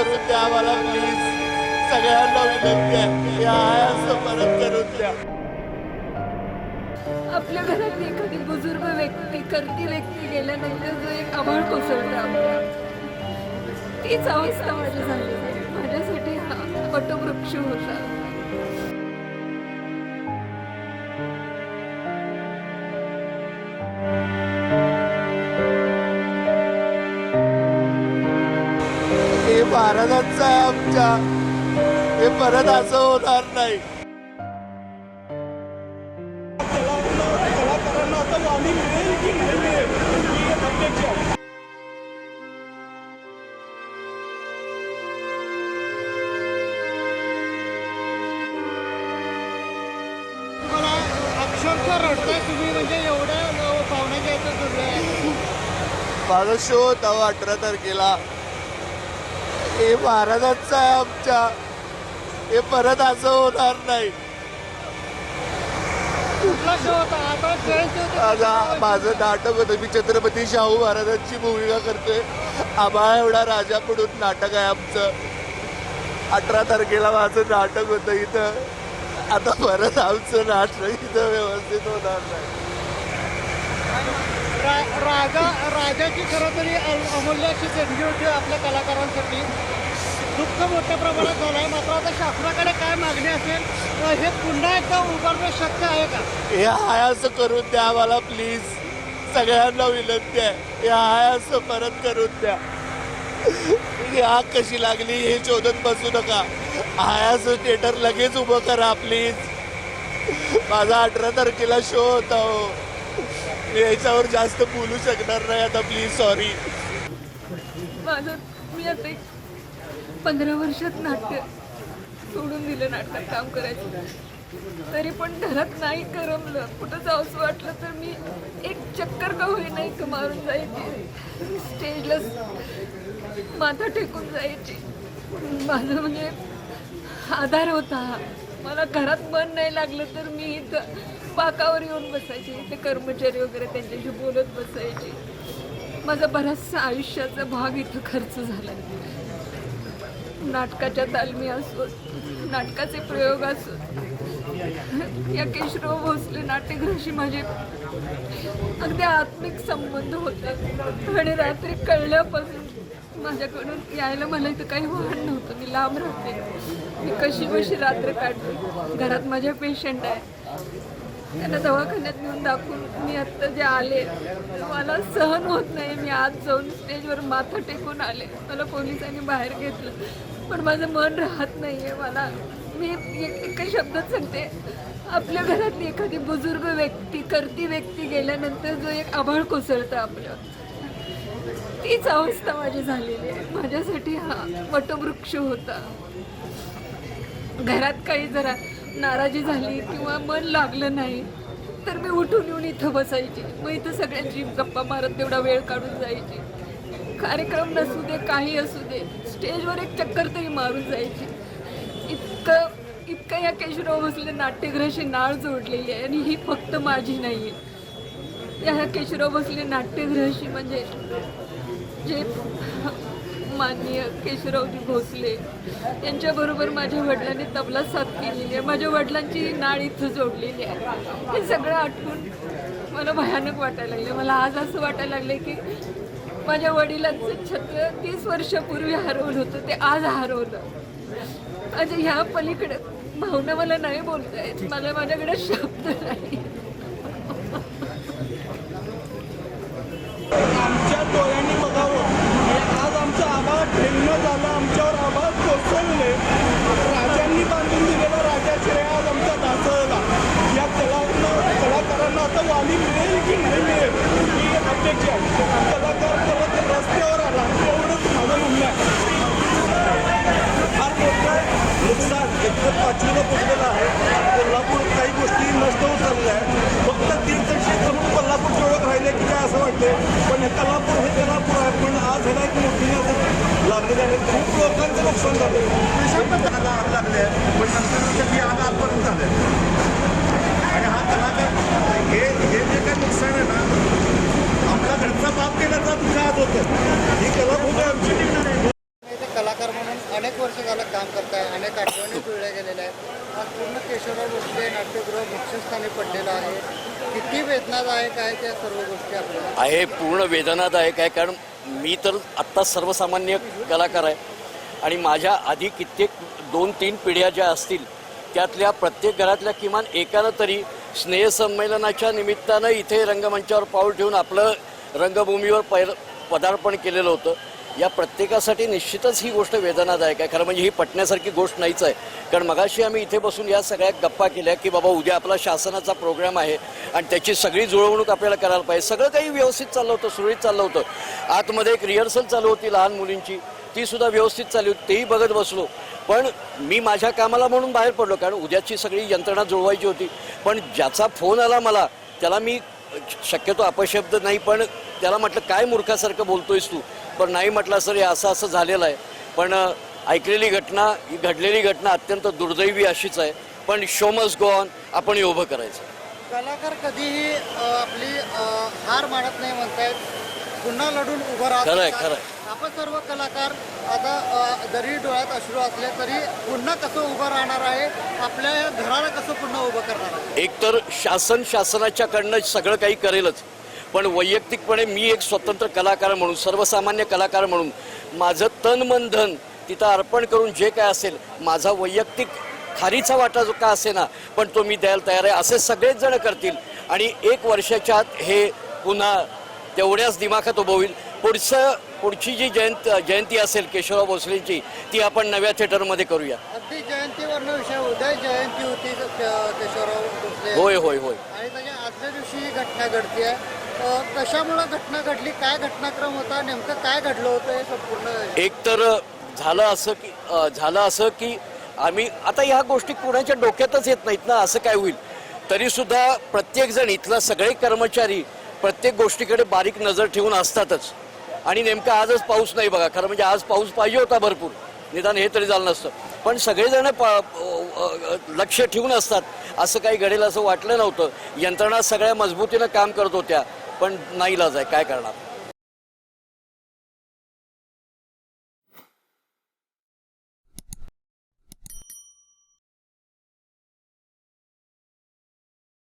करून द्या आम्हाला प्लीज. सगळ्यांना विनंती आहे, हे आहे असं परत करून द्या. आपल्या घरात एखादी बुजुर्ग व्यक्ती करती व्यक्ती गेल्यानंतर जो एक आभाळ कोसळतं आपल्यावर, तीच अवस्था माझी झाली. माझ्यासाठी हा वटवृक्ष होता. हे महाराजांचं आहे आमच्या, हे परत असं होणार नाही. कलाकारांना आता वाणी मिळेल की नाही मिळेल ही अपेक्षा आहे. तुम्हाला अक्षरशः रडताय तुम्ही, म्हणजे एवढ्या पाहुण्याच्या याचं घडलंय. माझा शो होता 18 तारखेला. हे महाराजांचं आहे आमच्या, हे परत असं होणार नाही. कुठला शो होता? आता जयंती होती. माझा माझं नाटक होतं, मी छत्रपती शाहू महाराजांची भूमिका करतोय. आभाळ एवढा राजा म्हणून नाटक आहे आमचं. 18 तारखेला माझं नाटक होतं इथं. आता परत आमचं नाटक इथं व्यवस्थित होणार नाही. राजाची खरं तरी अमूल्य अशी देणगी होती आपल्या कलाकारांसाठी. दुःख मोठ्या प्रमाणात झालं आहे. मात्र आता शासनाकडे काय मागणी असेल, हे पुन्हा एकदा उभारणं शक्य आहे का? हे हाय असं करून द्या आम्हाला प्लीज. सगळ्यांना विनंती आहे, हे हाय असं परत करून द्या. ही आग कशी लागली हे शोधत बसू नका. हाय असं थिएटर लगेच उभं करा प्लीज. माझा 18 तारखेला शो होता हो. मी याच्यावर जास्त बोलू शकणार नाही आता, प्लीज सॉरी. मी आता 15 वर्षात नाट्य सोडून दिलं, नाटकात काम करायचं. तरी पण घरात नाही करमलं. कुठं जाऊसं वाटलं तर मी एक चक्कर का होईना इथं मारून जायची. स्टेजला माथा टेकून जायची. माझं म्हणजे आधार होता. मला घरात मन नाही लागलं तर मी इथं बाकावर येऊन बसायचे. इथे कर्मचारी वगैरे त्यांच्याशी बोलत बसायचे. माझा बराचसा आयुष्याचा भाग इथं खर्च झाला. नाटकाच्या तालमी असो, नाटकाचे प्रयोग असो, या केशवराव भोसले नाट्यगृहाशी माझे अगदी आत्मिक संबंध होते. आणि रात्री कळल्यापासून माझ्याकडून यायला मला इथं काही वाहन नव्हतं. मी लांब राहते. मी कशी रात्र काढते. घरात माझ्या पेशंट आहे, त्यांना दवाखान्यात नेऊन दाखवून मी आत्ता जे आले, मला सहन होत नाही. मी आज जाऊन स्टेजवर माथा टेकून आले. मला पोलिसांनी बाहेर घेतलं, पण माझं मन राहत नाही आहे. मला मी एका शब्दात सांगते, आपल्या घरातली एखादी बुजुर्ग व्यक्ती करती व्यक्ती गेल्यानंतर जो एक आभाळ कोसळतं आपल्यावर, तीच अवस्था माझी झालेली आहे. माझ्यासाठी हा वटवृक्ष होता. घरात काही जरा नाराजी झाली किंवा मन लागलं नाही तर मी उठून येऊन इथं बसायची. मग इथं सगळ्यांची गप्पा मारत तेवढा वेळ काढून जायची. कार्यक्रम नसू दे, काही असू दे, स्टेजवर एक चक्कर तरी मारून जायची. इतकं या केशवराव भोसले नाट्यगृहाशी नाळ जोडलेली आहे. आणि ही फक्त माझी नाही आहे, या केशवराव भोसले नाट्यगृहाशी म्हणजे जे माननीय केशवरावजी भोसले यांच्याबरोबर माझ्या वडिलांनी तबला साथ केलेली आहे. माझ्या वडिलांची नाळ इथं जोडलेली आहे. हे सगळं आठवून मला भयानक वाटायला लागले. मला आज असं वाटायला लागलं की माझ्या वडिलांचं छत्र 30 वर्षापूर्वी हरवलं होतं, ते आज हरवलं. माझ्या ह्या पलीकडे भावना मला नाही बोलता येत. मला माझ्याकडे शब्द नाही. आमच्या डोळ्यांनी बघावं. आज आमचं आभाळ ठेवणं झालं, आमच्यावर आभाळ कोसळले. राजांनी बांधून दिलेला राजाश्रय आज आमचा ढासळला. या कलाकारांना आता वाणी मिळेल की नाही मिळेल ही अपेक्षा आहे. कलाकार परत रस्त्यावर आला एवढंच माझं म्हणणं आहे. फार मोठं नुकसान एकदम पाचवीला पोचलेलं आहे. कोल्हापूर काही गोष्टी नष्ट होत चालल्या आहेत. फक्त तीर्थक्षेत्र म्हणून कोल्हापूरची ओळख राहिले की काय असं वाटते. पण हे कलापूर आहे. पण आज ह्याला एक मोठी लागलेली आहे. खूप लोकांचं नुकसान झालं. विषय आग लागले, पण नंतर ती आग आजपर्यंत झाले. आणि हा कलाकार हे जे काही नुकसान आहे ना, आपला घरचा बाप केल्याचा दुःख आज होतं. ही कलाभूमी आमची कलाकार म्हणून अनेक आठवणी जुळल्या गेलेल्या आहेत. आज पूर्ण केशवराव भोसले नाट्यगृह मुख्यस्थानी पडलेलं आहे. किती वेदनादायक आहे त्या सर्व गोष्टी आपल्याला? आहे, पूर्ण वेदनादायक आहे. कारण मी तर आत्ता सर्वसामान्य कलाकार आहे आणि माझ्या आधी कित्येक 2-3 पिढ्या ज्या असतील त्यातल्या प्रत्येक घरातल्या किमान एकानं तरी स्नेहसंमेलनाच्या निमित्तानं इथे रंगमंचावर पाऊल ठेवून आपलं रंगभूमीवर पदार्पण केलेलं होतं. या प्रत्येकासाठी निश्चितच ही गोष्ट वेदनादायक आहे. खरं म्हणजे ही पटण्यासारखी गोष्ट नाहीच आहे. कारण मगाशी आम्ही इथे बसून या सगळ्या गप्पा केल्या की बाबा उद्या आपला शासनाचा प्रोग्राम आहे आणि त्याची सगळी जुळवणूक आपल्याला करायला पाहिजे. सगळं काही व्यवस्थित चाललं होतं, सुरळीत चाललं होतं. आतमध्ये एक रिहर्सल चालू होती लहान मुलींची, ती सुद्धा व्यवस्थित चालली होती, तेही बघत बसलो. पण मी माझ्या कामाला म्हणून बाहेर पडलो कारण उद्याची सगळी यंत्रणा जुळवायची होती. पण ज्याचा फोन आला मला त्याला मी शक्यतो अपशब्द नाही, पण त्याला म्हटलं काय मूर्खासारखं बोलतोयस तू. पण नाही म्हटलं सर हे असं असं झालेलं आहे. पण ऐकलेली घटना, ही घडलेली घटना अत्यंत दुर्दैवी अशीच आहे. पण शो मस्ट गो ऑन, आपण हे उभं करायचं. कलाकार कधीही आपली हार मानत नाही म्हणतायत, पुन्हा लढून उभं राहत. खरंय खरंय. आपण सर्व कलाकार आता जरी डोळ्यात अश्रू असले तरी पुन्हा कसं उभं राहणार आहे, आपल्या घराला कसं पुन्हा उभं करणार आहे? एकतर शासनाच्याकडनं सगळं काही करेलच, पण वैयक्तिकपणे मी एक स्वतंत्र कलाकार म्हणून, सर्वसामान्य कलाकार म्हणून माझं तन मन धन तिथं अर्पण करून जे काय असेल, माझा वैयक्तिक खारीचा वाटा जो का असे ना, पण तो मी द्यायला तयार आहे. असे सगळेच जण करतील आणि 1 वर्षाच्या आत हे पुन्हा तेवढ्याच दिमाखात उभं होईल. पुढची जी जयंती असेल केशवराव भोसलेंची, ती आपण नव्या थिएटरमध्ये करूया. अगदी जयंतीवरनं विषय, उद्या जयंती होती केशवराव भोसले. होय होय होय. आणि त्याच्या आदल्या दिवशी ही घटना घडते. कशामुळं घटना घडली, काय घटनाक्रम होता, नेमकं काय घडलं होतं हे संपूर्ण? एक तर झालं असं की आम्ही आता ह्या गोष्टी कुणाच्या डोक्यातच येत नाहीत ना, असं काय होईल. तरीसुद्धा प्रत्येकजण इथला सगळे कर्मचारी प्रत्येक गोष्टीकडे बारीक नजर ठेवून असतातच. आणि नेमकं आजच पाऊस नाही बघा. खरं म्हणजे आज पाऊस पाहिजे होता भरपूर, निदान हे तरी झालं नसतं. पण सगळेजण लक्ष ठेवून असतात. असं काही घडेल असं वाटलं नव्हतं. यंत्रणा सगळ्या मजबूतीनं काम करत होत्या, पण नाईलाज आहे, काय करणार.